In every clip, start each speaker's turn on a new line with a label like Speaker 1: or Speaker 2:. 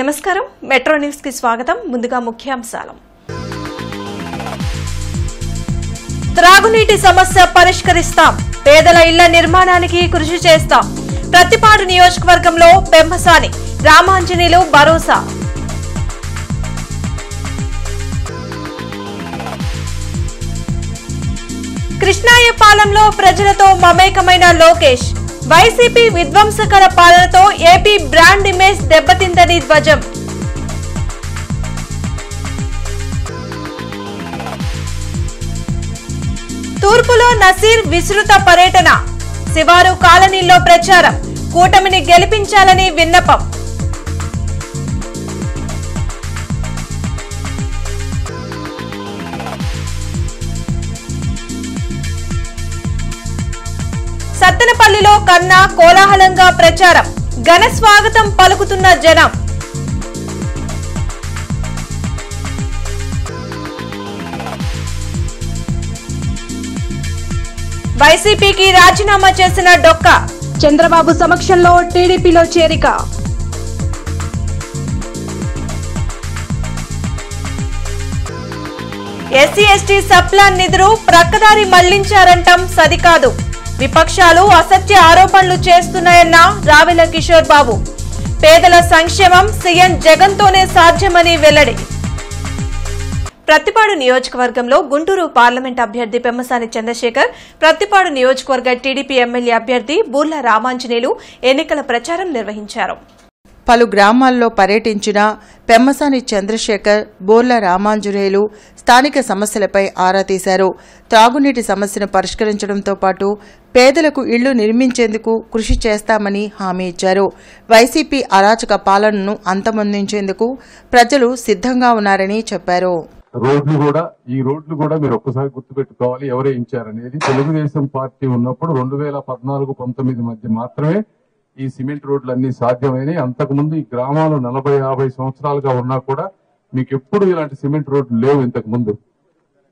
Speaker 1: నమస్కారం metro news కి స్వాగతం ముందుగా ముఖ్యాంశాలు త్రాగునీటి సమస్య పరిష్కరిస్తాం పేదల ఇళ్ల నిర్మాణానికి కృషి చేస్తాం ప్రతిపాడు నియోజకవర్గంలో పెమ్మసాని రామాంజనేయులు భరోసా కృష్ణాయపాలెంలో ప్రజలతో మమేకమైన లోకేష్ వైసీపీ విధ్వంసకర పాలనతో ఏపీ బ్రాండ్ ఇమేజ్ దెబ్బతిందని ధ్వజం తూర్పులో నసీర్ విస్తృత పర్యటన శివారు కాలనీల్లో ప్రచారం కూటమిని గెలిపించాలని విన్నపం సత్తెనపల్లిలో కన్నా కోలాహలంగా ప్రచారం ఘన స్వాగతం పలుకుతున్న జనం వైసీపీకి రాజీనామా చేసిన డొక్క చంద్రబాబు సమక్షంలో టీడీపీలో చేరిక ఎస్సీ ఎస్టీ సప్లాన్ నిధులు ప్రక్కదారి మళ్లించారంటం సరికాదు విపక్షాలు అసత్య ఆరోపణలు చేస్తున్నాయన్న రావెల కిషోర్ బాబు పేదల సంక్షేమం సీఎం జగన్ తోనే సాధ్యమని వెల్లడి ప్రతిపాడు నియోజకవర్గంలో గుంటూరు పార్లమెంట్ అభ్యర్థి పెమ్మసాని చంద్రశేఖర్ ప్రతిపాడు నియోజకవర్గ టీడీపీ ఎమ్మెల్యే అభ్యర్థి బూర్ల రామాంజనేయులు ఎన్నికల ప్రచారం నిర్వహించారు
Speaker 2: పలు గ్రామాల్లో పర్యటించిన పెమ్మసాని చంద్రశేఖర్ బూర్ల రామాంజనేయులు స్థానిక సమస్యలపై ఆరా తీశారు త్రాగునీటి సమస్యను పరిష్కరించడంతో పాటు పేదలకు ఇళ్లు నిర్మించేందుకు కృషి చేస్తామని హామీ ఇచ్చారు వైసీపీ అరాచక పాలనను అంతమొందించేందుకు ప్రజలు సిద్ధంగా ఉన్నారని చెప్పారు
Speaker 3: ఈ రోడ్లు కూడా మీరు ఒక్కసారి గుర్తుపెట్టుకోవాలి ఎవరే ఇచ్చారనేది తెలుగుదేశం పార్టీ ఉన్నప్పుడు 2014-19 మధ్య మాత్రమే ఈ సిమెంట్ రోడ్లు అన్ని సాధ్యమైనవి అంతకుముందు ఈ గ్రామాలు 40-50 సంవత్సరాలుగా ఉన్నా కూడా మీకు ఎప్పుడు ఇలాంటి సిమెంట్ రోడ్లు లేవు ఇంతకు ముందు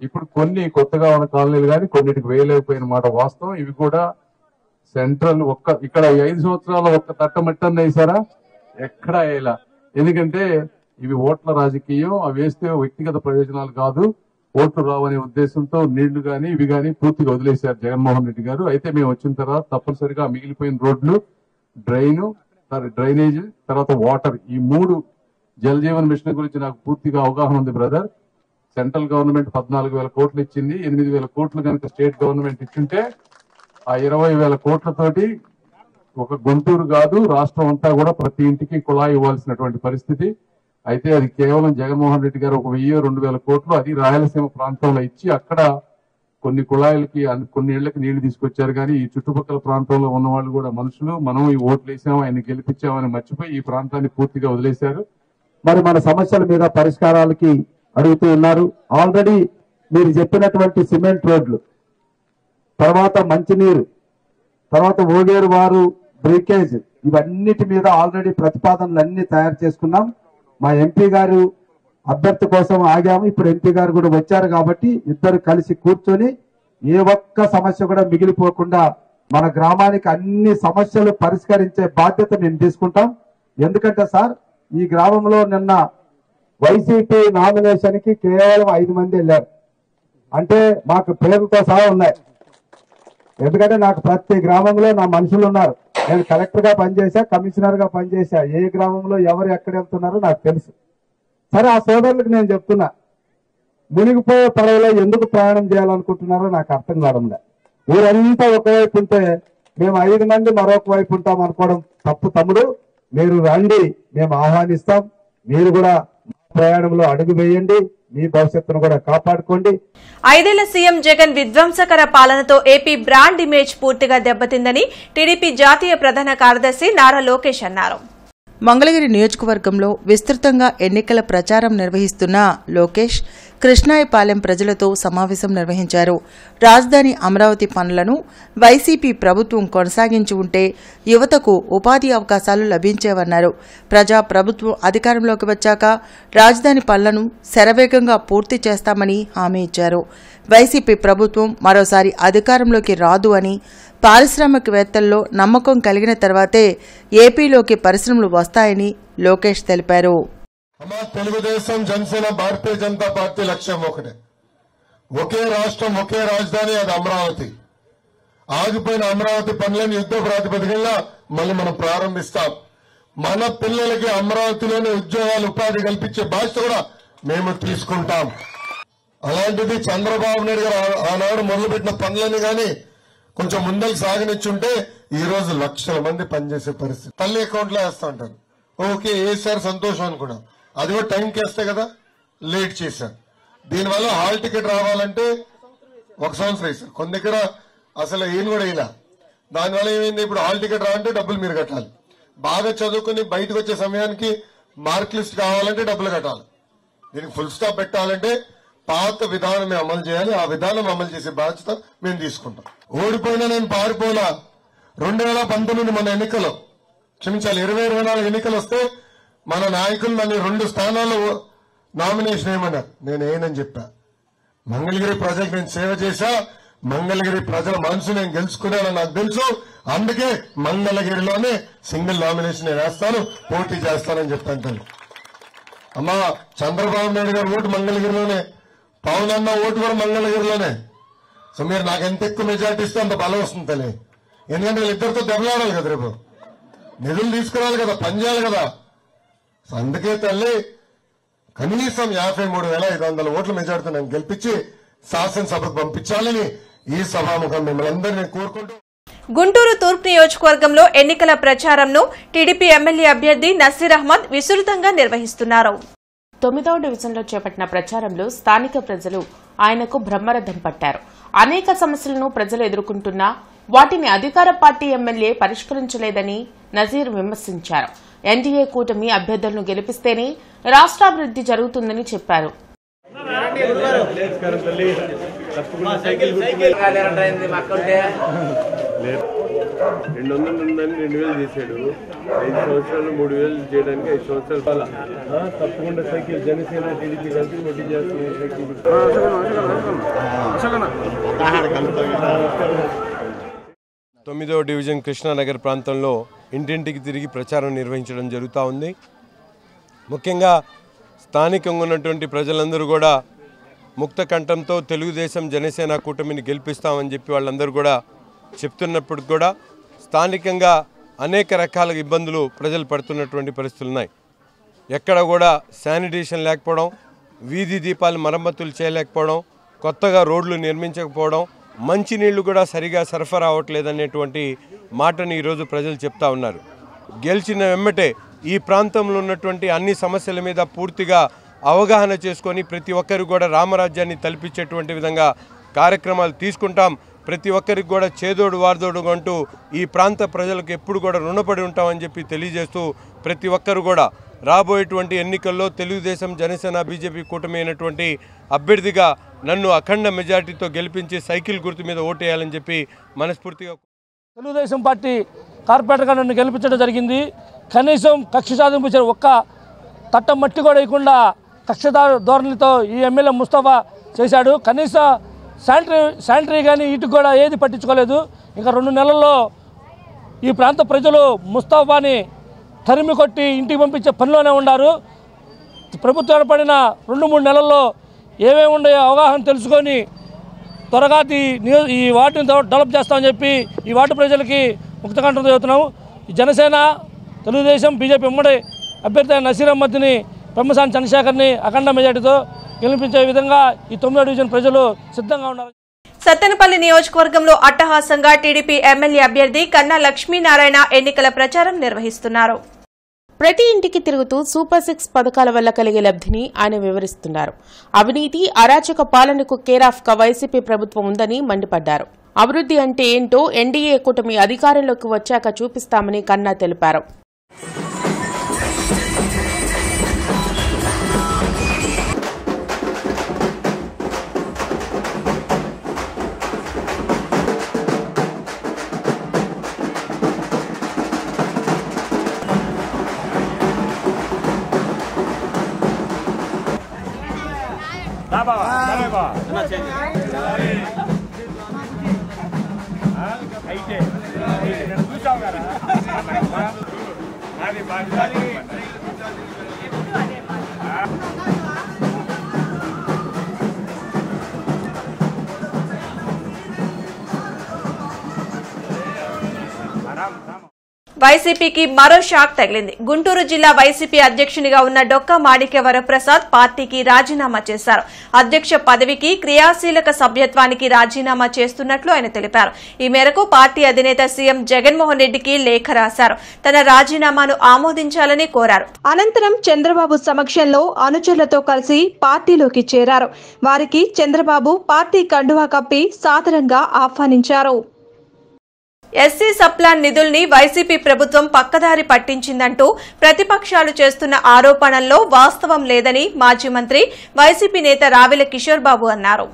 Speaker 3: ఇప్పుడు కొన్ని కొత్తగా ఉన్న కాలనీలు కానీ కొన్నిటికి వేయలేకపోయిన మాట వాస్తవం ఇవి కూడా సెంట్రల్ ఇక్కడ 5 సంవత్సరాలు ఒక్క తట్టమట్టన్న వేసారా ఎక్కడా వేయలా ఎందుకంటే ఇవి ఓట్ల రాజకీయం అవి వేస్తే వ్యక్తిగత ప్రయోజనాలు కాదు ఓట్లు రావనే ఉద్దేశంతో నీళ్లు గాని ఇవి గాని పూర్తిగా వదిలేశారు జగన్మోహన్ రెడ్డి గారు అయితే మేము వచ్చిన తర్వాత తప్పనిసరిగా మిగిలిపోయిన రోడ్లు డ్రైనేజ్ తర్వాత వాటర్ ఈ 3 జల్ జీవన్ మిషన్ గురించి నాకు పూర్తిగా అవగాహన ఉంది బ్రదర్ సెంట్రల్ గవర్నమెంట్ 14,000 కోట్లు ఇచ్చింది 8,000 కోట్లు కనుక స్టేట్ గవర్నమెంట్ ఇచ్చింటే ఆ 20,000 కోట్లతోటి ఒక గుంటూరు కాదు రాష్ట్రం అంతా కూడా ప్రతి ఇంటికి కుళాయి ఇవ్వాల్సినటువంటి పరిస్థితి అయితే అది కేవలం జగన్మోహన్ రెడ్డి గారు 1,000-2,000 కోట్లు అది రాయలసీమ ప్రాంతంలో ఇచ్చి అక్కడ కొన్ని కుళాయిలకి కొన్ని ఇళ్లకి నీళ్లు తీసుకొచ్చారు కానీ ఈ చుట్టుపక్కల ప్రాంతంలో ఉన్న వాళ్ళు కూడా మనుషులు మనం ఈ ఓట్లు వేసాం ఆయన గెలిపించామని మర్చిపోయి ఈ ప్రాంతాన్ని పూర్తిగా వదిలేశారు
Speaker 4: మరి మన సమస్యల మీద పరిష్కారాలకి అడుగుతూ ఉన్నారు ఆల్రెడీ మీరు చెప్పినటువంటి సిమెంట్ రోడ్లు తర్వాత మంచినీరు తర్వాత ఓగేరు వారు బ్రేకేజ్ ఇవన్నిటి మీద ఆల్రెడీ ప్రతిపాదనలు అన్ని తయారు చేసుకున్నాం మా ఎంపీ గారు అభ్యర్థి కోసం ఆగాము ఇప్పుడు ఎంపీ గారు కూడా వచ్చారు కాబట్టి ఇద్దరు కలిసి కూర్చొని ఏ ఒక్క సమస్య కూడా మిగిలిపోకుండా మన గ్రామానికి అన్ని సమస్యలు పరిష్కరించే బాధ్యత మేము తీసుకుంటాం ఎందుకంటే సార్ ఈ గ్రామంలో నిన్న వైసీపీ నామినేషన్ కి కేవలం 5 మంది వెళ్ళారు అంటే మాకు పేరుతో సహా ఉన్నాయి ఎందుకంటే నాకు ప్రతి గ్రామంలో నా మనుషులు ఉన్నారు నేను కలెక్టర్ గా పనిచేశా కమిషనర్ గా పనిచేశా ఏ గ్రామంలో ఎవరు ఎక్కడ వెళ్తున్నారో నాకు తెలుసు సరే ఆ సోదరులకు నేను చెప్తున్నా మునిగిపోయే పడవలో ఎందుకు ప్రయాణం చేయాలనుకుంటున్నారో నాకు అర్థం కావడం లేదు ఊరంతా ఒకవైపు ఉంటే మేము 5 మంది మరొక వైపు ఉంటాం అనుకోవడం తప్పు తమ్ముడు మీరు రండి మేము ఆహ్వానిస్తాం మీరు కూడా ప్రయాణంలో అడుగు వేయండి మీ భవిష్యత్తును కూడా కాపాడుకోండి
Speaker 1: 5 ఏళ్ల సీఎం జగన్ విధ్వంసకర పాలనతో ఏపీ బ్రాండ్ ఇమేజ్ పూర్తిగా దెబ్బతిందని టీడీపీ జాతీయ ప్రధాన కార్యదర్శి నారా లోకేష్ అన్నారు
Speaker 2: మంగళగిరి నియోజకవర్గంలో విస్తృతంగా ఎన్నికల ప్రచారం నిర్వహిస్తున్న లోకేష్ కృష్ణాయపాలెం ప్రజలతో సమావేశం నిర్వహించారు. రాజధాని అమరావతి పనులను వైసీపీ ప్రభుత్వం కొనసాగించి ఉంటే యువతకు ఉపాధి అవకాశాలు లభించేవన్నారు. ప్రభుత్వం అధికారంలోకి వచ్చాక రాజధాని పనులను శరవేగంగా పూర్తి చేస్తామని హామీ ఇచ్చారు. వైసీపీ ప్రభుత్వం మరోసారి అధికారంలోకి రాదు అని, పారిశ్రామికవేత్తల్లో నమ్మకం కలిగిన తర్వాతే ఏపీలోకి పరిశ్రమలు వస్తాయని లోకేష్ తెలిపారు.
Speaker 5: తెలుగుదేశం, జనసేన, భారతీయ జనతా పార్టీ లక్ష్యం ఒకటే. ఒకే రాష్ట్రం, ఒకే రాజధాని, అది అమరావతి. ఆగిపోయిన అమరావతి పనులను యుద్ధ ప్రాతిపదికగా మళ్ళీ మనం ప్రారంభిస్తాం. మన పిల్లలకి అమరావతిలోనే ఉద్యోగాలు, ఉపాధి కల్పించే బాధ్యత కూడా మేము తీసుకుంటాం. అలాంటిది చంద్రబాబు నాయుడు గారు ఆనాడు మొదలుపెట్టిన పనులని కానీ కొంచెం ముందరికి సాగనిచ్చుంటే ఈ రోజు లక్షల మంది పనిచేసే పరిస్థితి. తల్లి అకౌంట్లో వేస్తా ఉంటారు. ఓకే, వేసారు, సంతోషం అనుకున్నాం. అది కూడా టైంకి వేస్తే కదా, లేట్ చేశారు. దీనివల్ల హాల్ టికెట్ రావాలంటే 1 సంవత్సరం వేశారు. కొన్ని దగ్గర అసలు ఏం కూడా ఇలా. దానివల్ల ఏమైంది, ఇప్పుడు హాల్ టికెట్ రావాలంటే డబ్బులు మీరు కట్టాలి. బాగా చదువుకుని బయటకు వచ్చే సమయానికి మార్క్ లిస్ట్ కావాలంటే డబ్బులు కట్టాలి. దీనికి ఫుల్ స్టాప్ పెట్టాలంటే పాత విధానం అమలు చేయాలి. ఆ విధానం అమలు చేసే బాధ్యత మేము తీసుకుంటాం. ఓడిపోయినా నేను పారిపోలా. 2019 మన ఎన్నికలు, క్షమించాలి, 2024 ఎన్నికలు వస్తే మన నాయకులు నన్ను 2 స్థానాల్లో నామినేషన్ ఏమన్నారు. నేను ఏనని చెప్పా. మంగళగిరి ప్రజలకు నేను సేవ చేశా. మంగళగిరి ప్రజల మనసు నేను గెలుచుకున్నానని నాకు తెలుసు. అందుకే మంగళగిరిలోనే సింగిల్ నామినేషన్ నేను వేస్తాను, పోటీ చేస్తానని చెప్పాను. అమ్మా, చంద్రబాబు నాయుడు గారు ఓటు మంగళగిరిలోనే, పవన్ అన్న ఓటు కూడా మంగళగిరిలోనే. సో మీరు నాకు ఎంత ఎక్కువ మెజార్టీ ఇస్తే అంత బలం వస్తుంది తల్లి. ఎందుకంటే వీళ్ళిద్దరితో దెబ్బలాడాలి కదా, రేపు నిధులు తీసుకురావాలి కదా, పనిచేయాలి కదా. సో అందుకే తల్లి కనీసం 53,500 ఓట్ల మెజార్టీతో నేను గెలిపించి శాసనసభకు పంపించాలని ఈ సభాముఖం మిమ్మల్ని అందరినీ కోరుకుంటూ.
Speaker 1: గుంటూరు తూర్పు నియోజకవర్గంలో ఎన్నికల ప్రచారంను టీడీపీ ఎమ్మెల్యే అభ్యర్థి నసీర్ అహ్మద్ విస్తృతంగా నిర్వహిస్తున్నారు.
Speaker 6: 9వ డివిజన్లో చేపట్టిన ప్రచారంలో స్థానిక ప్రజలు ఆయనకు బ్రహ్మరథం పట్టారు. అనేక సమస్యలను ప్రజలు ఎదుర్కొంటున్నా వాటిని అధికార పార్టీ ఎమ్మెల్యే పరిష్కరించలేదని నజీర్ విమర్శించారు. ఎన్డీఏ కూటమి అభ్యర్థులను గెలిపిస్తేనే రాష్ట్రాభివృద్ది జరుగుతుందని చెప్పారు.
Speaker 7: లేదు 200 ఉందని 2000 చేశాడు. 5 సంవత్సరాలు 3000 చేయడానికి 5 సంవత్సరాలు తప్పకుండా సైకిల్ జనసేన టీడీపీ కలిపి పోటీ చేస్తున్న సైకిల్ 9వ డివిజన్ కృష్ణానగర్ ప్రాంతంలో ఇంటింటికి తిరిగి ప్రచారం నిర్వహించడం జరుగుతూ ఉంది. ముఖ్యంగా స్థానికంగా ఉన్నటువంటి ప్రజలందరూ కూడా ముక్త కంఠంతో తెలుగుదేశం జనసేన కూటమిని గెలిపిస్తామని చెప్పి వాళ్ళందరూ కూడా చెప్తున్నప్పుడు కూడా స్థానికంగా అనేక రకాల ఇబ్బందులు ప్రజలు పడుతున్నటువంటి పరిస్థితులు ఉన్నాయి. ఎక్కడ కూడా శానిటేషన్ లేకపోవడం, వీధి దీపాలు మరమ్మతులు చేయలేకపోవడం, కొత్తగా రోడ్లు నిర్మించకపోవడం, మంచినీళ్లు కూడా సరిగా సరఫరా అవ్వట్లేదనేటువంటి మాటని ఈరోజు ప్రజలు చెప్తా ఉన్నారు. గెలిచిన వెమ్మటే ఈ ప్రాంతంలో ఉన్నటువంటి అన్ని సమస్యల మీద పూర్తిగా అవగాహన చేసుకొని ప్రతి ఒక్కరికి కూడా రామరాజ్యాన్ని తలపించేటువంటి విధంగా కార్యక్రమాలు తీసుకుంటాం. ప్రతి ఒక్కరికి కూడా చేదోడు వార్దోడు అంటూ ఈ ప్రాంత ప్రజలకు ఎప్పుడు కూడా రుణపడి ఉంటామని చెప్పి తెలియజేస్తూ ప్రతి ఒక్కరు కూడా రాబోయేటువంటి ఎన్నికల్లో తెలుగుదేశం జనసేన బీజేపీ కూటమి అయినటువంటి అభ్యర్థిగా నన్ను అఖండ మెజార్టీతో గెలిపించి సైకిల్ గుర్తు మీద ఓటేయాలని చెప్పి మనస్ఫూర్తిగా
Speaker 8: తెలుగుదేశం పార్టీ కార్పొరేటర్గా నన్ను గెలిపించడం జరిగింది. కనీసం కక్ష సాధింపు ఒక్క తట్ట మట్టి కూడా ఇవ్వకుండా కక్షదారు ధోరణితో ఈ ఎమ్మెల్యే ముస్తఫా చేశాడు. కనీసం శానిటరీ కానీ ఇటుకు కూడా ఏది పట్టించుకోలేదు. ఇంకా 2 నెలల్లో ఈ ప్రాంత ప్రజలు ముస్తఫాని తరిమి కొట్టి ఇంటికి పంపించే పనిలోనే ఉన్నారు. ప్రభుత్వం ఏర్పడిన 2-3 నెలల్లో ఏమేమి ఉన్నాయో అవగాహన తెలుసుకొని త్వరగా ఈ వార్డుని డెవలప్ చేస్తామని చెప్పి ఈ వార్డు ప్రజలకి ముక్తకంఠంతో చెబుతున్నాము. జనసేన తెలుగుదేశం బీజేపీ ఉమ్మడి అభ్యర్థి అయిన నసీర్ అహ్మద్ని పెమ్మసాని చంద్రశేఖర్ని అఖండ మెజార్టీతో గెలిపించే విధంగా ఈ 9వ డివిజన్ ప్రజలు సిద్ధంగా ఉన్నారు.
Speaker 1: సత్తెనపల్లి నియోజకవర్గంలో అట్టహాసంగా టీడీపీ ఎమ్మెల్యే అభ్యర్థి కన్నా లక్ష్మీనారాయణ ఎన్నికల ప్రచారం నిర్వహిస్తున్నారు.
Speaker 6: ప్రతి ఇంటికి తిరుగుతూ సూపర్ 6 పథకాల వల్ల కలిగే లబ్ధిని ఆయన వివరిస్తున్నారు. అవినీతి అరాచక పాలనకు కేరాఫ్ గా వైసీపీ ప్రభుత్వం ఉందని మండిపడ్డారు. అభివృద్ధి అంటే ఏంటో ఎన్డీఏ కూటమి అధికారంలోకి వచ్చాక చూపిస్తామని కన్నా తెలిపారు.
Speaker 1: వైసీపీకి మరో షాక్ తగిలింది. గుంటూరు జిల్లా వైసీపీ అధ్యక్షునిగా ఉన్న డొక్కా మాణిక్య వరప్రసాద్ పార్టీకి రాజీనామా చేశారు. అధ్యక్ష పదవికి క్రియాశీలక సభ్యత్వానికి రాజీనామా చేస్తున్నట్లు ఆయన తెలిపారు. ఈ మేరకు పార్టీ అధినేత సీఎం జగన్మోహన్ రెడ్డికి లేఖ రాశారు. తన రాజీనామాను ఆమోదించాలని కోరారు. అనంతరం చంద్రబాబు సమక్షంలో అనుచరులతో కలిసి పార్టీలోకి చేరారు. వారికి చంద్రబాబు పార్టీ కండువా కప్పి సాదరంగా ఆహ్వానించారు. ఎస్సీ సప్లాన్ నిధుల్ని వైసీపీ ప్రభుత్వం పక్కదారి పట్టించిందంటూ ప్రతిపక్షాలు చేస్తున్న ఆరోపణల్లో వాస్తవం లేదని మాజీ మంత్రి వైసీపీ నేత రావెల కిషోర్ బాబు అన్నారు.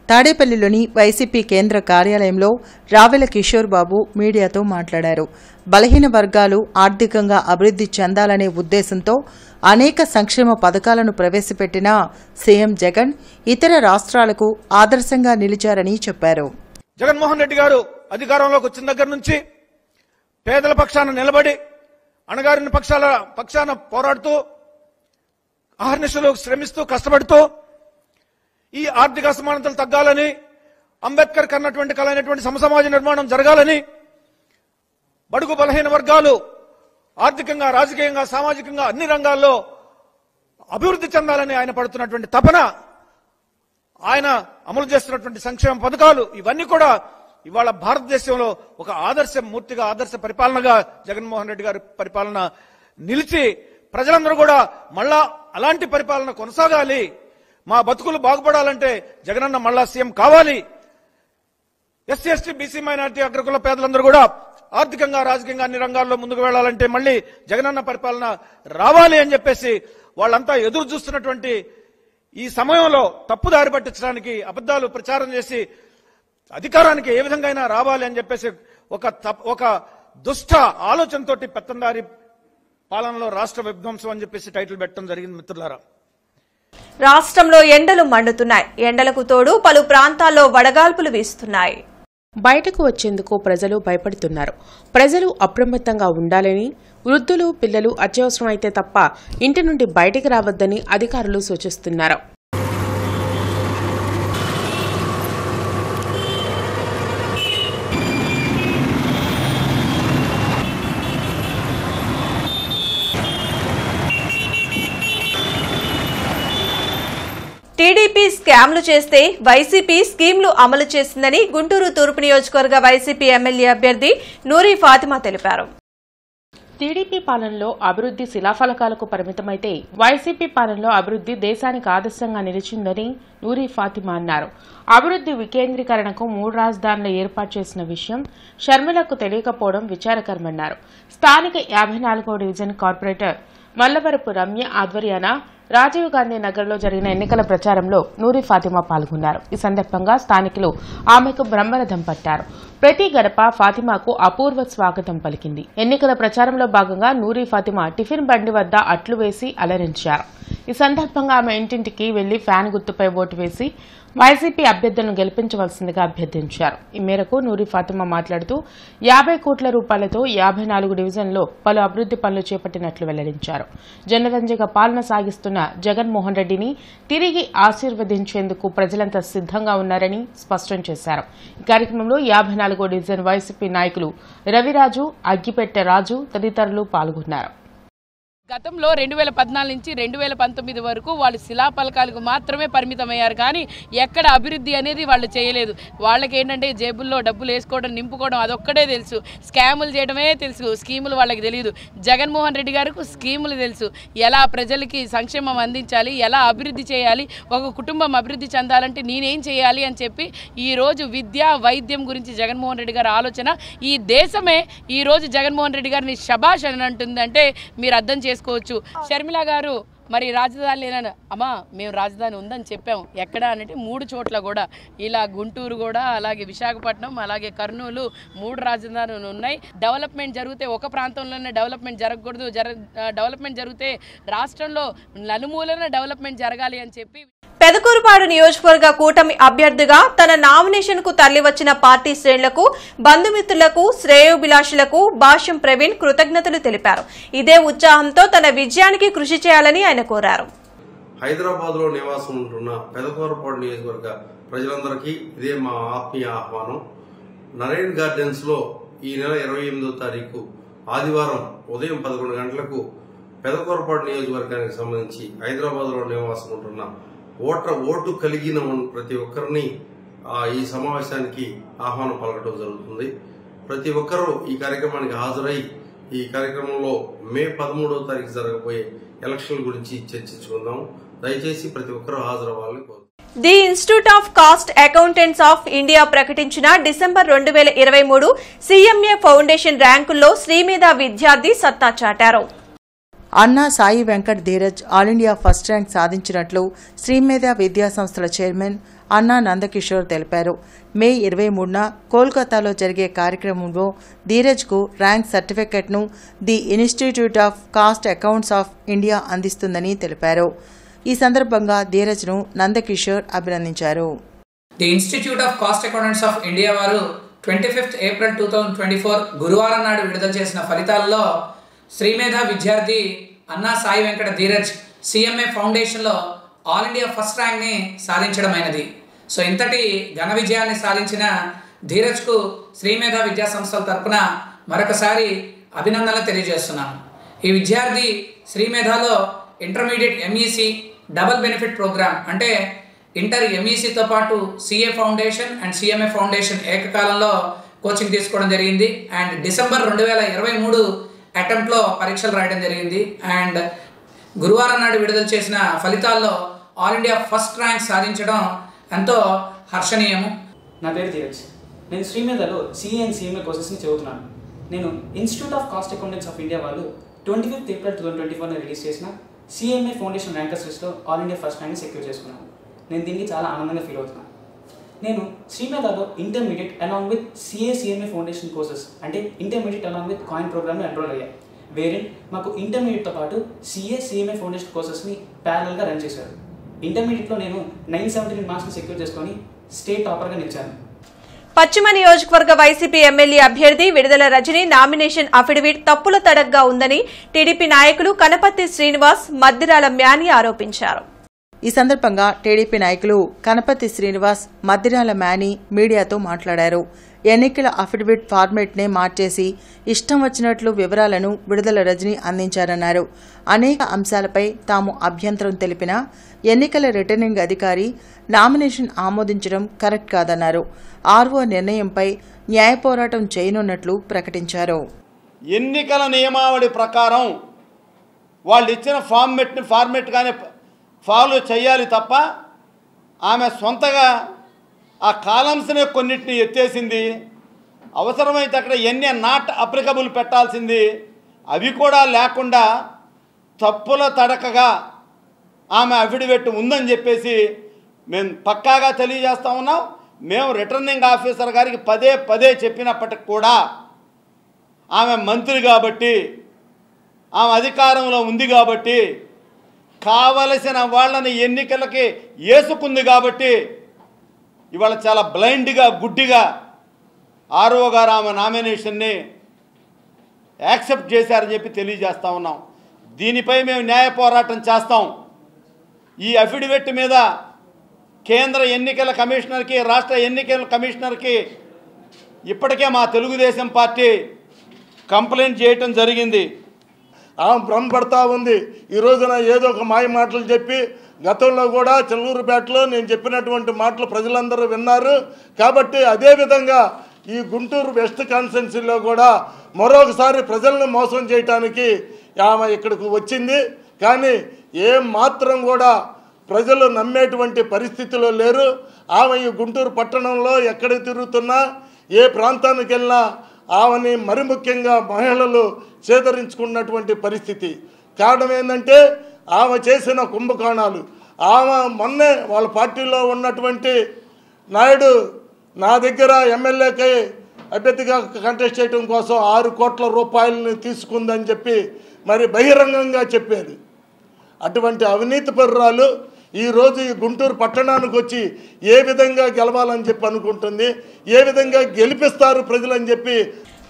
Speaker 2: తాడేపల్లిలోని వైసీపీ కేంద్ర కార్యాలయంలో రావెల కిషోర్ బాబు మీడియాతో మాట్లాడారు. బలహీన వర్గాలు ఆర్థికంగా అభివృద్ధి చెందాలనే ఉద్దేశంతో అనేక సంక్షేమ పథకాలను ప్రవేశపెట్టిన సీఎం జగన్ ఇతర రాష్ట్రాలకు ఆదర్శంగా నిలిచారని చెప్పారు.
Speaker 9: జగన్మోహన్ రెడ్డి గారు అధికారంలోకి వచ్చిన దగ్గర నుంచి పేదల పక్షాన నిలబడి అణగారిన పక్షాన పోరాడుతూ అహర్నిశలు శ్రమిస్తూ కష్టపడుతూ ఈ ఆర్థిక అసమానతలు తగ్గాలని, అంబేద్కర్ కన్నటువంటి కలైనటువంటి సమసమాజ నిర్మాణం జరగాలని, బడుగు బలహీన వర్గాలు ఆర్థికంగా, రాజకీయంగా, సామాజికంగా అన్ని రంగాల్లో అభివృద్ధి చెందాలని ఆయన పడుతున్నటువంటి తపన, ఆయన అమలు చేస్తున్నటువంటి సంక్షేమ పథకాలు ఇవన్నీ కూడా ఇవాళ భారతదేశంలో ఒక ఆదర్శమూర్తిగా, ఆదర్శ పరిపాలనగా జగన్మోహన్ రెడ్డి గారి పరిపాలన నిలిచి ప్రజలందరూ కూడా మళ్ళా అలాంటి పరిపాలన కొనసాగాలి, మా బతుకులు బాగుపడాలంటే జగనన్న మళ్ళా సీఎం కావాలి, ఎస్సీ ఎస్టీ బీసీ మైనారిటీ అగ్రకుల పేదలందరూ కూడా ఆర్థికంగా, రాజకీయంగా అన్ని రంగాల్లో ముందుకు వెళ్లాలంటే మళ్ళీ జగనన్న పరిపాలన రావాలి అని చెప్పేసి వాళ్ళంతా ఎదురు చూస్తున్నటువంటి ఈ సమయంలో తప్పుదారి పట్టించడానికి అబద్దాలు ప్రచారం చేసి అధికారానికి ఏ విధంగా అయినా రావాలి అని చెప్పేసి ఒక దుష్ట ఆలోచనతోటి పెత్తందారి పాలనలో రాష్ట్ర విధ్వంసం అని చెప్పేసి టైటిల్ పెట్టడం జరిగింది. మిత్రులారా,
Speaker 1: రాష్ట్రంలో ఎండలు మండుతున్నాయి. ఎండలకు తోడు పలు ప్రాంతాల్లో వడగాల్పులు వీస్తున్నాయి.
Speaker 6: బయటకు వచ్చేందుకు ప్రజలు భయపడుతున్నారు. ప్రజలు అప్రమత్తంగా ఉండాలని, వృద్ధులు, పిల్లలు అత్యవసరమైతే తప్ప ఇంటి నుండి బయటికి రావద్దని అధికారులు సూచిస్తున్నారు.
Speaker 1: టీడీపీ స్కామ్లు చేస్తే వైసీపీ స్కీమ్లు అమలు చేసిందని గుంటూరు తూర్పు నియోజకవర్గ వైసీపీ ఎమ్మెల్యే అభ్యర్థి నూరి ఫాతిమా తెలిపారు.
Speaker 6: టీడీపీ పాలనలో అభివృద్ధి శిలాఫలకాలకు పరిమితమైతే వైసీపీ పాలనలో అభివృద్ధి దేశానికి ఆదర్శంగా నిలిచిందని నూరి ఫాతిమా అన్నారు. అభివృద్ధి వికేంద్రీకరణకు 3 రాజధానులు ఏర్పాటు చేసిన విషయం షర్మిలకు తెలియకపోవడం విచారకరమన్నారు. స్థానిక 54వ డివిజన్ కార్పొరేటర్ మల్లవరపు రమ్య ఆధ్వర్యాన రాజీవ్ గాంధీ నగర్లో జరిగిన ఎన్నికల ప్రచారంలో నూరి ఫాతిమా పాల్గొన్నారు. ఈ సందర్భంగా స్థానికులు ఆమెకు బ్రహ్మరథం పట్టారు. ప్రతి గడప ఫాతిమాకు అపూర్వ స్వాగతం పలికింది. ఎన్నికల ప్రచారంలో భాగంగా నూరి ఫాతిమా టిఫిన్ బండి వద్ద అట్లు వేసి అలరించారు. ఈ సందర్భంగా ఆమె ఇంటింటికి వెళ్లి ఫ్యాన్ గుర్తుపై ఓటు వేసి వైసీపీ అభ్యర్థులను గెలిపించవలసిందిగా అభ్యర్థించారు. ఈ మేరకు నూరి ఫాతిమా మాట్లాడుతూ 50 కోట్ల రూపాయలతో 54 డివిజన్లో పలు అభివృద్ధి పనులు చేపట్టినట్లు వెల్లడించారు. జనరంజక పాలన సాగిస్తున్న జగన్మోహన్ రెడ్డిని తిరిగి ఆశీర్వదించేందుకు ప్రజలంతా సిద్దంగా ఉన్నారని స్పష్టం చేశారు. ఈ కార్యక్రమంలో 54వ డివిజన్ వైసీపీ నాయకులు రవిరాజు, అగ్గిపెట్టె రాజు తదితరులు పాల్గొన్నారు.
Speaker 10: గతంలో 2014 నుంచి 2019 వరకు వాళ్ళు శిలాఫలకాలకు మాత్రమే పరిమితమయ్యారు, కానీ ఎక్కడ అభివృద్ధి అనేది వాళ్ళు చేయలేదు. వాళ్ళకి ఏంటంటే జేబుల్లో డబ్బులు వేసుకోవడం, నింపుకోవడం అదొక్కడే తెలుసు. స్కాములు చేయడమే తెలుసు, స్కీములు వాళ్ళకి తెలియదు. జగన్మోహన్ రెడ్డి గారికి స్కీములు తెలుసు. ఎలా ప్రజలకి సంక్షేమం అందించాలి, ఎలా అభివృద్ధి చేయాలి, ఒక కుటుంబం అభివృద్ధి చెందాలంటే నేనేం చేయాలి అని చెప్పి ఈరోజు విద్య, వైద్యం గురించి జగన్మోహన్ రెడ్డి గారి ఆలోచన. ఈ దేశమే ఈరోజు జగన్మోహన్ రెడ్డి గారిని శభాష్ అని అంటుందంటే మీరు అర్థం చేసుకోవచ్చు. షర్మిల గారు మరి రాజధాని లేనని, అమ్మా మేము రాజధాని ఉందని చెప్పాము. ఎక్కడ అంటే 3 చోట్ల కూడా, ఇలా గుంటూరు కూడా, అలాగే విశాఖపట్నం, అలాగే కర్నూలు 3 రాజధానులు ఉన్నాయి. డెవలప్మెంట్ జరిగితే ఒక ప్రాంతంలోనే డెవలప్మెంట్ జరగకూడదు, డెవలప్మెంట్ జరిగితే రాష్ట్రంలో నలుమూలన డెవలప్మెంట్ జరగాలి అని చెప్పి
Speaker 1: పెదకూరుపాడు నియోజకవర్గ కూటమి అభ్యర్థిగా తన నామినేషన్ కు తరలివచ్చిన పార్టీ శ్రేణులకు బంధుమిత్రులకు శ్రేయోభిలాషులకు భాష్యం ప్రవీణ్ కృతజ్ఞతలు తెలిపారు. ఇదే ఉత్సాహంతో తన విజయానికి కృషి చేయాలని ఆయన కోరారు.
Speaker 11: హైదరాబాద్ లో నివాసం ఉంటున్న పెదకూరుపాడు నియోజకవర్గ ప్రజలందరికీ ఇదే మా ఆత్మీయ ఆహ్వానం. నరేన్ గార్డెన్స్ లో ఈ నెల 28వ తారీఖు ఆదివారం ఉదయం 11 గంటలకు పెదకూరుపాడు నియోజకవర్గానికి సంబంధించి హైదరాబాద్ లో నివాసం ఉంటున్న ఓటు కలిగిన ప్రతి ఒక్కరిని ఈ సమావేశానికి ఆహ్వానం పలకడం జరుగుతుంది. ప్రతి ఒక్కరూ ఈ కార్యక్రమానికి హాజరై ఈ కార్యక్రమంలో మే 13వ తారీఖు జరగబోయే ఎలక్షన్ల గురించి చర్చించుకుందాం. దయచేసి ప్రతి ఒక్కరూ హాజరవ్వాలని కోరుతున్నాను.
Speaker 1: The institute of cost accountants of India ప్రకటించిన డిసెంబర్ 2023 సిఎంఏ ఫౌండేషన్ ర్యాంకుల్లో శ్రీమేధ విద్యార్థి సత్తా చాటారు.
Speaker 2: Anna Sai Venkat Dheeraj all India first rank సాధించినట్లు శ్రీమేధ విద్యా సంస్థల చైర్మన్ అన్నా నందకిషోర్ తెలిపారు. మే 23న కోల్కతాలో జరిగే కార్యక్రమంలో ధీరజ్కు ర్యాంక్ సర్టిఫికెట్ను the institute of cost accounts of India అందిస్తుందని తెలిపారు. ఈ సందర్భంగా ధీరజ్ను నందకిషోర్ అభినందించారు.
Speaker 12: The institute of cost accountants of India వారు 25th April 2024 గురువారం నాడు విడుదల చేసిన ఫలితాల్లో శ్రీమేధ విద్యార్థి అన్నా సాయి వెంకట ధీరజ్ సిఎంఏ ఫౌండేషన్లో ఆల్ ఇండియా ఫస్ట్ ర్యాంక్ని సాధించడమైనది. సో ఇంతటి ఘన విజయాన్ని సాధించిన ధీరజ్కు శ్రీమేధ విద్యా సంస్థల తరపున మరొకసారి అభినందనలు తెలియజేస్తున్నాను. ఈ విద్యార్థి శ్రీమేధలో intermediate MEC double benefit program అంటే ఇంటర్ ఎంఈసితో పాటు CA foundation and CMA foundation ఏకకాలంలో కోచింగ్ తీసుకోవడం జరిగింది. అండ్ డిసెంబర్ 2023 అటెంప్ట్లో పరీక్షలు రాయడం జరిగింది. అండ్ గురువారం నాడు విడుదల చేసిన ఫలితాల్లో ఆల్ ఇండియా ఫస్ట్ ర్యాంక్ సాధించడం ఎంతో హర్షణీయము.
Speaker 13: నా పేరు ధీరజ్. నేను శ్రీమేధలో సిఏ అండ్ సిఎంఏ కోర్సెస్ని చదువుతున్నాను. నేను institute of cost accountants of India వాళ్ళు 25th April 2024 రిలీజ్ చేసిన సిఎంఏ ఫౌండేషన్ ర్యాంకర్స్ లిస్ట్లో ఆల్ ఇండియా ఫస్ట్ ర్యాంక్ని సెక్యూర్ చేసుకున్నాను. నేను దీనికి చాలా ఆనందంగా ఫీల్ అవుతున్నాను. నేను శ్రీమేధలో intermediate along with CA foundation courses అంటే ఇంటర్మీడియట్ అలాంగ్ విత్ కాయిన్ ప్రోగ్రామ్లో ఎన్రోల్ అయ్యాయి. వేరే మాకు ఇంటర్మీడియట్తో పాటు సిఏ ఫౌండేషన్ కోర్సెస్ని ప్యారల్గా రన్ చేశారు. ఇంటర్మీడియట్లో నేను 979 మార్క్స్ని సెక్యూర్ చేసుకొని స్టేట్ టాపర్గా నిలిచాను.
Speaker 1: పశ్చిమ నియోజకవర్గ వైసీపీ ఎమ్మెల్యే అభ్యర్థి విడుదల రజని నామినేషన్ అఫిడవిట్ తప్పుల తడగ్గా ఉందని టీడీపీ నాయకులు కనపర్తి శ్రీనివాస్, మద్దిరాల మ్యాని ఆరోపించారు.
Speaker 2: ఈ సందర్భంగా టీడీపీ నాయకులు కనపర్తి శ్రీనివాస్, మద్దిరాల మ్యాని మీడియాతో మాట్లాడారు. ఎన్నికల అఫిడవిట్ ఫార్మేట్నే మార్చేసి ఇష్టం వచ్చినట్లు వివరాలను విడుదల రజని అందించారన్నారు. అనేక అంశాలపై తాము అభ్యంతరం తెలిపినా ఎన్నికల రిటర్నింగ్ అధికారి నామినేషన్ ఆమోదించడం కరెక్ట్ కాదన్నారు. ఆర్ఓ నిర్ణయంపై న్యాయ పోరాటం చేయనున్నట్లు ప్రకటించారు.
Speaker 14: ఎన్నికల నియమావళి ప్రకారం వాళ్ళు ఇచ్చిన ఫార్మెట్గానే ఫాలో చేయాలి తప్ప ఆమె సొంతగా ఆ కాలమ్స్నే కొన్నిటిని ఎత్తేసింది. అవసరమైతే అక్కడ ఎన్ని నాట్ అప్లికబుల్ పెట్టాల్సింది అవి కూడా లేకుండా తప్పుల తడకగా ఆమె అఫిడవిట్ ఉందని చెప్పేసి మేము పక్కాగా తెలియజేస్తా ఉన్నాం. మేము రిటర్నింగ్ ఆఫీసర్ గారికి పదే చెప్పినప్పటికి కూడా ఆమె మంత్రి కాబట్టి, ఆమె అధికారంలో ఉంది కాబట్టి, కావలసిన వాళ్ళని ఎన్నికలకి వేసుకుంది కాబట్టి ఇవాళ చాలా బ్లైండ్గా గుడ్డిగా ఆర్ఓ గారు ఆమె నామినేషన్ని యాక్సెప్ట్ చేశారని చెప్పి తెలియజేస్తా ఉన్నాం. దీనిపై మేము న్యాయ పోరాటం చేస్తాం. ఈ అఫిడవిట్ మీద కేంద్ర ఎన్నికల కమిషనర్కి, రాష్ట్ర ఎన్నికల కమిషనర్కి ఇప్పటికే మా తెలుగుదేశం పార్టీ కంప్లైంట్ చేయటం జరిగింది.
Speaker 5: ఆమె భ్రమపడతా ఉంది. ఈ రోజున ఏదో ఒక మాయ మాటలు చెప్పి గతంలో కూడా చిల్లూరుపేటలో నేను చెప్పినటువంటి మాటలు ప్రజలందరూ విన్నారు. కాబట్టి అదేవిధంగా ఈ గుంటూరు వెస్ట్ కాన్స్టిట్యున్సీలో కూడా మరొకసారి ప్రజలను మోసం చేయటానికి ఆమె ఇక్కడికి వచ్చింది. కానీ ఏం మాత్రం కూడా ప్రజలు నమ్మేటువంటి పరిస్థితిలో లేరు. ఆమె ఈ గుంటూరు పట్టణంలో ఎక్కడికి తిరుగుతున్నా, ఏ ప్రాంతానికి వెళ్ళినా ఆమెని మరి ముఖ్యంగా మహిళలు చేదరించుకున్నటువంటి పరిస్థితి. కారణం ఏంటంటే ఆమె చేసిన కుంభకోణాలు. ఆమె మొన్నే వాళ్ళ పార్టీలో ఉన్నటువంటి నాయుడు నా దగ్గర ఎమ్మెల్యేకి అభ్యర్థిగా కంటెస్ట్ చేయడం కోసం 6 కోట్ల రూపాయలని తీసుకుందని చెప్పి మరి బహిరంగంగా చెప్పారు. అటువంటి అవినీతి పరురాలు
Speaker 15: ఈరోజు ఈ గుంటూరు పట్టణానికి వచ్చి ఏ విధంగా గెలవాలని చెప్పి అనుకుంటుంది, ఏ విధంగా గెలిపిస్తారు ప్రజలని చెప్పి.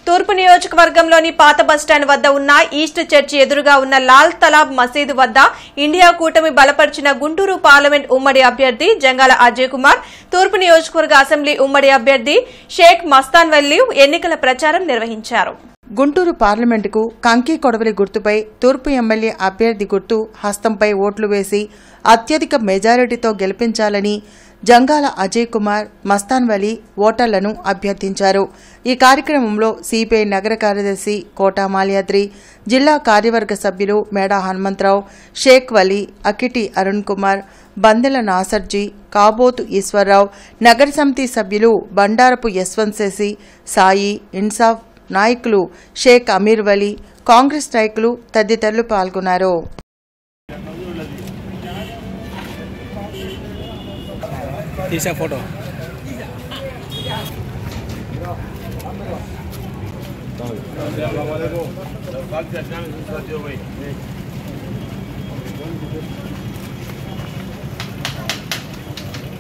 Speaker 1: తూర్పు నియోజకవర్గంలోని పాత బస్టాండ్ వద్ద ఉన్న ఈస్ట్ చర్చి ఎదురుగా ఉన్న లాల్ తలాబ్ మసీదు వద్ద ఇండియా కూటమి బలపరిచిన గుంటూరు పార్లమెంట్ ఉమ్మడి అభ్యర్థి జంగాల అజయ్ కుమార్, తూర్పు నియోజకవర్గ అసెంబ్లీ ఉమ్మడి అభ్యర్థి షేక్ మస్తాన్ వల్లి ఎన్నికల ప్రచారం నిర్వహించారు.
Speaker 2: గుంటూరు పార్లమెంటుకు కంకి కొడవలి గుర్తుపై తూర్పు ఎమ్మెల్యే అభ్యర్థి గుర్తు హస్తంపై ఓట్లు వేసి అత్యధిక మెజారిటీతో గెలిపించాలని జంగాల అజయ్ కుమార్, మస్తాన్ వలీ ఓటర్లను అభ్యర్థించారు. ఈ కార్యక్రమంలో సిపిఐ నగర కార్యదర్శి కోటా మాల్యాద్రి, జిల్లా కార్యవర్గ సభ్యులు మేడా హనుమంతరావు, షేక్ వలీ, అకిటి అరుణ్ కుమార్, బందెల నాసర్జీ, కాబోతు ఈశ్వరరావు, నగర సమితి సభ్యులు బండారపు యశ్వంత్ శశి, సాయి, ఇన్సాఫ్ నాయకులు షేక్ అమీర్ వలీ, కాంగ్రెస్ నాయకులు తదితరులు పాల్గొన్నారు.
Speaker 16: తీసా ఫోటో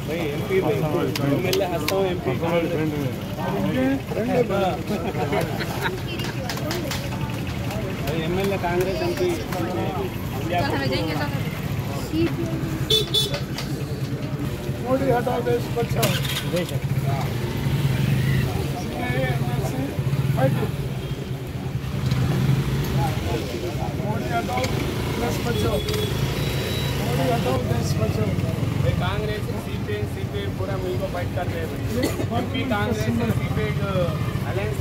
Speaker 16: एमपी एमएलए हंसता हूँ MP MLA Congress MP Modi हटाओ देश बचाओ मोदी हटाओ देश बचाओ मोदी हटाओ देश बचाओ कांग्रेस सीपीआई पूरा मिलकर फाइट करते हैं MP Congress CPI alliance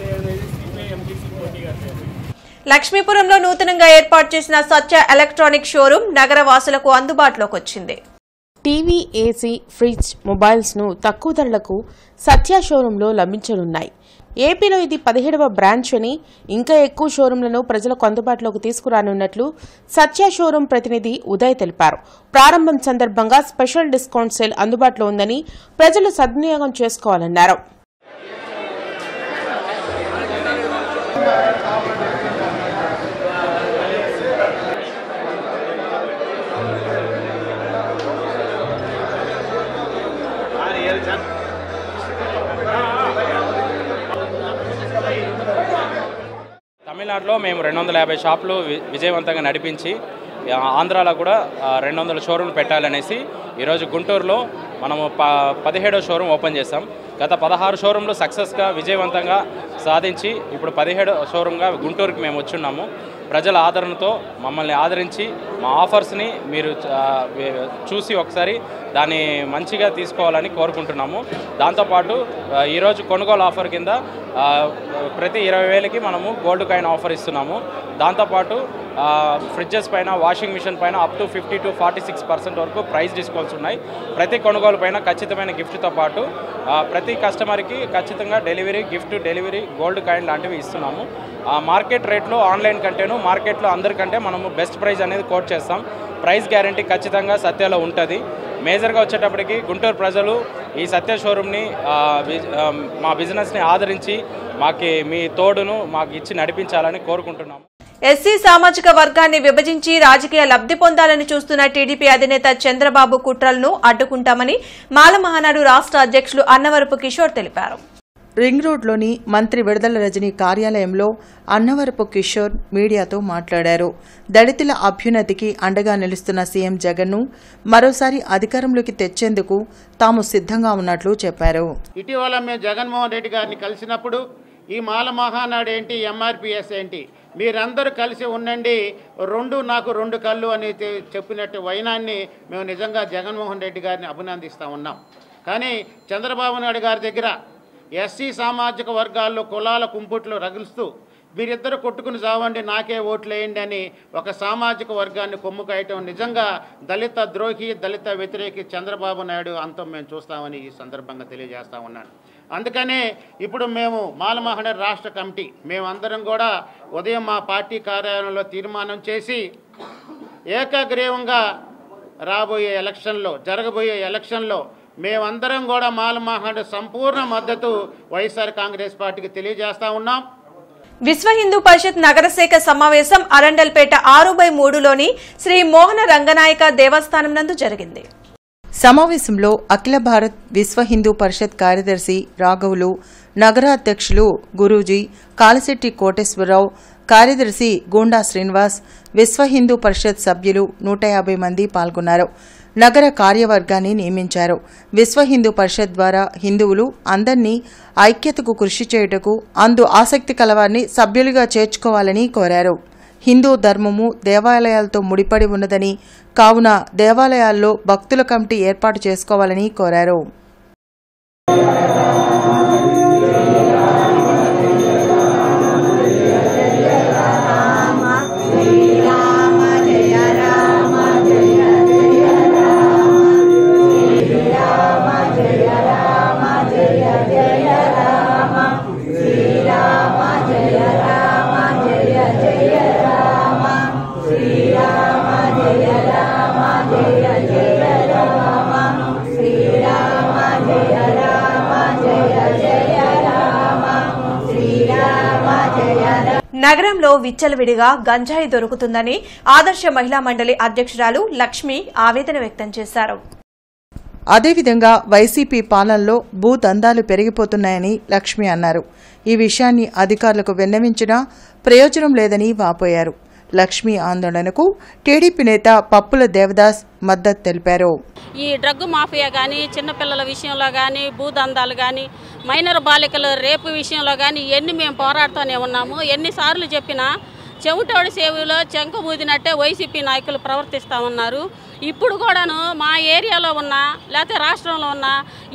Speaker 16: CPI MPC పోటీ करते हैं.
Speaker 1: లక్ష్మీపురంలో నూతనంగా ఏర్పాటు చేసిన సత్య ఎలక్ట్రానిక్ షోరూం నగర వాసులకు అందుబాటులోకి వచ్చింది.
Speaker 6: టీవీ, ఏసీ, ఫ్రిడ్జ్, మొబైల్స్ ను తక్కువ ధరలకు సత్య షోరూంలో లభించనున్నాయి. ఏపీలో ఇది 17వ బ్రాంచ్ అని ఇంకా ఎక్కువ షోరూంలను ప్రజలకు అందుబాటులోకి తీసుకురానున్నట్లు సత్య షోరూం ప్రతినిధి ఉదయ్ తెలిపారు. ప్రారంభం సందర్భంగా స్పెషల్ డిస్కౌంట్ సేల్ అందుబాటులో ఉందని ప్రజలు సద్వినియోగం చేసుకోవాలన్నారు.
Speaker 17: తమిళనాడులో మేము 250 షాపులు విజయవంతంగా నడిపించి ఆంధ్రాలో కూడా 200 షోరూమ్లు పెట్టాలనేసి ఈరోజు గుంటూరులో మనము 17వ షోరూమ్ ఓపెన్ చేస్తాం. గత 16 షోరూమ్లు సక్సెస్గా విజయవంతంగా సాధించి ఇప్పుడు 17వ షోరూమ్గా గుంటూరుకి మేము వచ్చున్నాము. ప్రజల ఆదరణతో మమ్మల్ని ఆదరించి మా ఆఫర్స్ని మీరు చూసి ఒకసారి దాన్ని మంచిగా తీసుకోవాలని కోరుకుంటున్నాము. దాంతోపాటు ఈరోజు కొనుగోలు ఆఫర్ కింద ప్రతి 20,000కి మనము గోల్డ్ కాయిన్ ఆఫర్ ఇస్తున్నాము. దాంతోపాటు ఫ్రిడ్జెస్ పైన, వాషింగ్ మిషన్ పైన అప్ టు 50 to 46% వరకు ప్రైస్ డిస్కౌంట్స్ ఉన్నాయి. ప్రతి కొనుగోలు పైన ఖచ్చితమైన గిఫ్ట్తో పాటు ప్రతి కస్టమర్కి ఖచ్చితంగా డెలివరీ గోల్డ్ కాయిన్ లాంటివి ఇస్తున్నాము. మార్కెట్ రేట్లో ఆన్లైన్ కంటేను మార్కెట్లో అందరికంటే మనము బెస్ట్ ప్రైస్ అనేది కోట్ చేస్తాం. ప్రైస్ గ్యారంటీ ఖచ్చితంగా సత్యలో ఉంటుంది. మేజర్గా వచ్చేటప్పటికి గుంటూరు ప్రజలు ఈ సత్య షోరూమ్ని మా బిజినెస్ని ఆదరించి మీ తోడును మాకు ఇచ్చి నడిపించాలని కోరుకుంటున్నాము.
Speaker 1: ఎస్సీ సామాజిక వర్గాన్ని విభజించి రాజకీయ లబ్ధి పొందాలని చూస్తున్న టీడీపీ అధినేత చంద్రబాబు కుట్రలను అడ్డుకుంటామని మాల మహానాడు రాష్ట్ర అధ్యక్షులు అన్నవరపు కిషోర్ తెలిపారు.
Speaker 2: రింగ్ రోడ్లోని మంత్రి విడుదల రజని కార్యాలయంలో అన్నవరపు కిషోర్ మీడియాతో మాట్లాడారు. దళితుల అభ్యున్నతికి అండగా నిలుస్తున్న సీఎం జగన్ను మరోసారి అధికారంలోకి తెచ్చేందుకు తాము సిద్ధంగా ఉన్నట్లు చెప్పారు.
Speaker 18: ఇటీవల మేము జగన్మోహన్ రెడ్డి గారిని కలిసినప్పుడు ఈ మాల మహానాడు ఏంటి, ఎంఆర్పిఎస్ ఏంటి, మీరందరూ కలిసి ఉండండి, నాకు రెండు కళ్ళు అని చెప్పినట్టు వైనాన్ని మేము నిజంగా జగన్మోహన్ రెడ్డి గారిని అభినందిస్తూ ఉన్నాం. కానీ చంద్రబాబు నాయుడు గారి దగ్గర ఎస్సీ సామాజిక వర్గాల్లో కులాల కుంపుట్లు రగులుస్తూ మీరిద్దరు కొట్టుకుని చావండి, నాకే ఓట్లేయండి అని ఒక సామాజిక వర్గాన్ని కొమ్ముకాయటం నిజంగా దళిత ద్రోహి, దళిత వ్యతిరేకి చంద్రబాబు నాయుడు అంతం మేము చూస్తామని ఈ సందర్భంగా తెలియజేస్తా ఉన్నాను. అందుకనే ఇప్పుడు మేము మాల మహానాడు రాష్ట్ర కమిటీ మేమందరం కూడా ఉదయం మా పార్టీ కార్యాలయంలో తీర్మానం చేసి ఏకగ్రీవంగా జరగబోయే ఎలక్షన్లో మేమందరం కూడా మాల మహానాడు సంపూర్ణ మద్దతు వైఎస్ఆర్ కాంగ్రెస్ పార్టీకి తెలియజేస్తా ఉన్నాం.
Speaker 1: విశ్వ హిందూ పరిషత్ నగరశాఖ సమావేశం అరండల్పేట 6/3లోని శ్రీ మోహన రంగనాయక దేవస్థానం నందు జరిగింది.
Speaker 2: సమావేశంలో అఖిల భారత్ విశ్వ హిందూ పరిషత్ కార్యదర్శి రాఘవులు, నగరాధ్యక్షులు గురూజీ, కాలశెట్టి కోటేశ్వరరావు, కార్యదర్శి గూండా శ్రీనివాస్, విశ్వ హిందూ పరిషత్ సభ్యులు 150 మంది పాల్గొన్నారు. నగర కార్యవర్గాన్ని నియమించారు. విశ్వ హిందూ పరిషత్ ద్వారా హిందువులు అందరినీ ఐక్యతకు కృషి చేయుటకు అందు ఆసక్తి కలవారిని సభ్యులుగా చేర్చుకోవాలని కోరారు. హిందూ ధర్మము దేవాలయాలతో ముడిపడి ఉన్నదని, కావున దేవాలయాల్లో భక్తుల కమిటీ ఏర్పాటు చేసుకోవాలని కోరారు.
Speaker 1: నగరంలో విచ్చలవిడిగా గంజాయి దొరుకుతుందని ఆదర్శ మహిళా మండలి అధ్యక్షురాలు లక్ష్మి ఆవేదన వ్యక్తం చేశారు.
Speaker 2: అదేవిధంగా వైసీపీ పాలనలో భూదందాలు పెరిగిపోతున్నాయని లక్ష్మి అన్నారు. ఈ విషయాన్ని అధికారులకు విన్నవించినా ప్రయోజనం లేదని వాపోయారు. లక్ష్మి ఆందోళనకు టీడీపీ నేత పప్పుల దేవదాస్ మద్దతు తెలిపారు.
Speaker 19: ఈ డ్రగ్ మాఫియా కానీ, చిన్నపిల్లల విషయంలో కానీ, భూదందాలు కానీ, మైనర్ బాలికల రేపు విషయంలో కానీ ఎన్ని మేము పోరాడుతూనే ఉన్నాము. ఎన్నిసార్లు చెప్పినా చెవిటోడి సేవలో చెంక ఊదినట్టే వైసీపీ నాయకులు ప్రవర్తిస్తూ ఉన్నారు. ఇప్పుడు కూడాను మా ఏరియాలో ఉన్న లేకపోతే రాష్ట్రంలో ఉన్న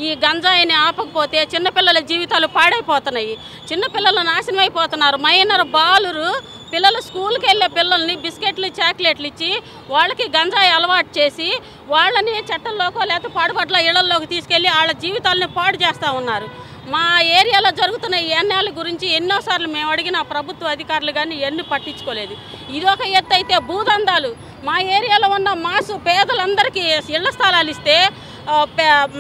Speaker 19: ఈ గంజాయిని ఆపకపోతే చిన్నపిల్లల జీవితాలు పాడైపోతున్నాయి. చిన్నపిల్లలు నాశనం అయిపోతున్నారు. మైనర్ బాలురు పిల్లలు స్కూల్కి వెళ్ళే పిల్లల్ని బిస్కెట్లు, చాక్లెట్లు ఇచ్చి వాళ్ళకి గంజాయి అలవాటు చేసి వాళ్ళని చట్టంలోకో లేకపోతే పాడుపట్ల ఇళ్లలోకి తీసుకెళ్ళి వాళ్ళ జీవితాలని పాడు చేస్తూ ఉన్నారు. మా ఏరియాలో జరుగుతున్న ఈ అన్యాయాల గురించి ఎన్నోసార్లు మేము అడిగిన ప్రభుత్వ అధికారులు కానీ ఎన్ని పట్టించుకోలేదు. ఇదొక ఎత్తు అయితే భూదందాలు మా ఏరియాలో ఉన్న మాసు పేదలందరికీ ఇళ్ల స్థలాలు ఇస్తే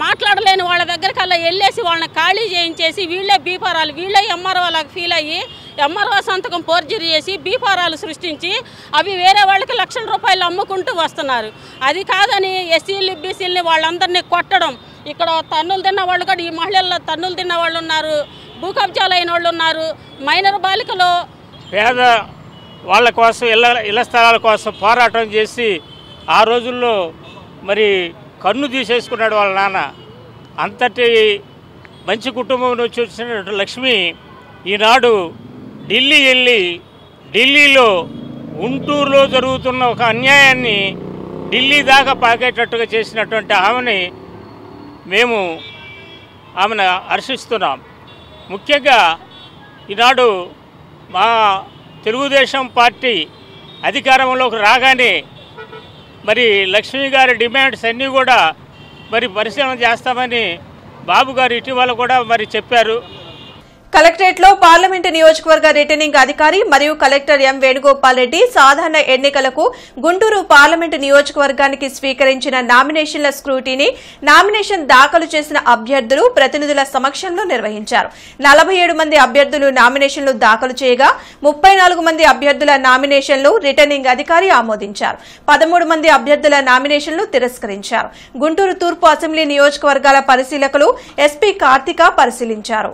Speaker 19: మాట్లాడలేని వాళ్ళ దగ్గరకల్లా వెళ్ళేసి వాళ్ళని ఖాళీ చేయించేసి వీళ్ళే బీఫారాలు, వీళ్ళే ఎంఆర్ఓ లాగా ఫీల్ అయ్యి ఎంఆర్ఓ సంతకం ఫోర్జరీ చేసి బీఫారాలు సృష్టించి అవి వేరే వాళ్ళకి లక్షల రూపాయలు అమ్ముకుంటూ వస్తున్నారు. అది కాదని ఎస్సీలు, బీసీలని వాళ్ళందరినీ కొట్టడం. ఇక్కడ తన్నులు తిన్న వాళ్ళు కూడా ఈ మహిళల్లో తన్నులు తిన్న వాళ్ళు ఉన్నారు, భూ కబ్జాలు అయిన వాళ్ళు ఉన్నారు. మైనర్ బాలికలు
Speaker 20: పేద వాళ్ళ కోసం ఇళ్ల స్థలాల కోసం పోరాటం చేసి ఆ రోజుల్లో మరి కన్ను తీసేసుకున్నాడు వాళ్ళ నాన్న. అంతటి మంచి కుటుంబం నుంచి వచ్చినటువంటి లక్ష్మి ఈనాడు ఢిల్లీ వెళ్ళి ఢిల్లీలో గుంటూరులో జరుగుతున్న ఒక అన్యాయాన్ని ఢిల్లీ దాకా పాకేటట్టుగా చేసినటువంటి మేము ఆమెను హర్షిస్తున్నాం. ముఖ్యంగా ఈనాడు మా తెలుగుదేశం పార్టీ అధికారంలోకి రాగానే మరి లక్ష్మి గారి డిమాండ్స్ అన్నీ కూడా మరి పరిశీలన చేస్తామని బాబు గారు ఇటీవల కూడా మరి చెప్పారు.
Speaker 1: కలెక్టరేట్ లో పార్లమెంటు నియోజకవర్గ రిటర్నింగ్ అధికారి మరియు కలెక్టర్ ఎం వేణుగోపాల్ రెడ్డి సాధారణ ఎన్నికలకు గుంటూరు పార్లమెంటు నియోజకవర్గానికి స్వీకరించిన నామినేషన్ల స్క్రూటీని నామినేషన్ దాఖలు చేసిన అభ్యర్థులు ప్రతినిధుల సమక్షంలో నిర్వహించారు. 47 మంది అభ్యర్థులు నామినేషన్లు దాఖలు చేయగా 34 మంది అభ్యర్థుల నామినేషన్లు రిటర్నింగ్ అధికారి ఆమోదించారు. 13 మంది అభ్యర్థుల నామినేషన్లు తిరస్కరించారు. గుంటూరు తూర్పు అసెంబ్లీ నియోజకవర్గాల పరిశీలకులు ఎస్పీ కార్తిక పరిశీలించారు.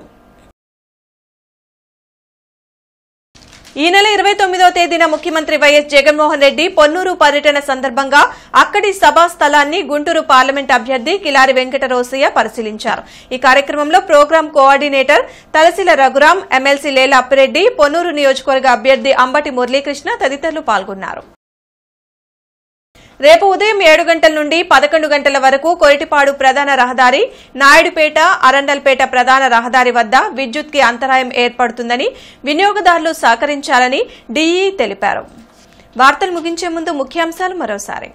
Speaker 1: ఈ నెల 29వ తేదీన ముఖ్యమంత్రి వైఎస్ జగన్మోహన్ రెడ్డి పొన్నూరు పర్యటన సందర్భంగా అక్కడి సభా స్థలాన్ని గుంటూరు పార్లమెంట్ అభ్యర్థి కిలారి వెంకట రోసయ్య పరిశీలించారు. ఈ కార్యక్రమంలో program coordinator Talasila Raghuram, MLC Lela Appireddy, Ponnuru నియోజకవర్గ అభ్యర్థి అంబటి మురళీకృష్ణ తదితరులు పాల్గొన్నారు. రేపు ఉదయం 7 గంటల నుండి 11 గంటల వరకు కొరిటిపాడు ప్రధాన రహదారి, నాయుడుపేట, అరండల్పేట ప్రధాన రహదారి వద్ద విద్యుత్ కి అంతరాయం ఏర్పడుతుందని వినియోగదారులు సహకరించాలని డీఈ తెలిపారు. వార్తలు ముగించే ముందు ముఖ్యాంశాలు మరోసారి.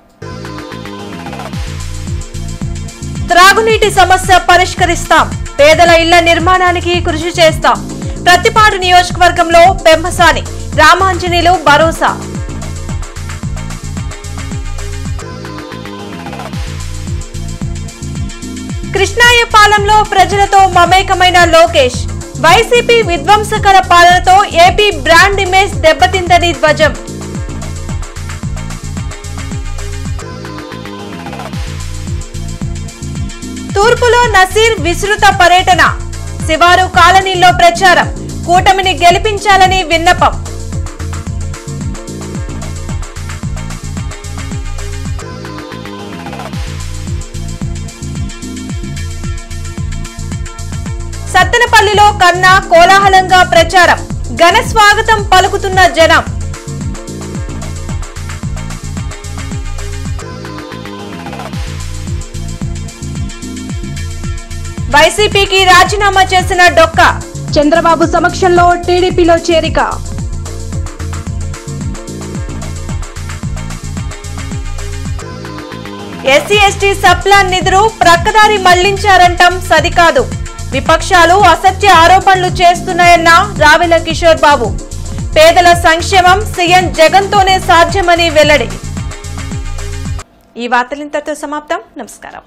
Speaker 1: త్రాగునీటి సమస్య పరిష్కరిస్తాం, పేదల ఇళ్ల నిర్మాణానికి కృషి చేస్తాం. ప్రతిపాడు నియోజకవర్గంలో పెమ్మసాని రామాంజనేయులు భరోసా. కృష్ణాయపాలెంలో ప్రజలతో మమేకమైన లోకేష్, వైసీపీ విధ్వంసకర పాలనతో ఏపీ బ్రాండ్ ఇమేజ్ దెబ్బతిందని ధ్వజం. తూర్పులో నసీర్ విస్తృత పర్యటన, శివారు కాలనీల్లో ప్రచారం, కూటమిని గెలిపించాలని విన్నపం. సత్తెనపల్లిలో కన్నా కోలాహలంగా ప్రచారం, ఘన స్వాగతం పలుకుతున్న జనం. వైసీపీకి రాజీనామా చేసిన డొక్కా, చంద్రబాబు సమక్షంలో టీడీపీలో చేరిక. ఎస్సీ ఎస్టీ సప్లాన్ నిధులు ప్రక్కదారి మళ్లించారంటం సరికాదు, విపక్షాలు అసత్య ఆరోపణలు చేస్తున్నాయన్న రావెల కిషోర్ బాబు. పేదల సంక్షేమం సీఎం జగన్తోనే సాధ్యమని వెల్లడి. ఈ వార్తలింతతో సమాప్తం. నమస్కారం.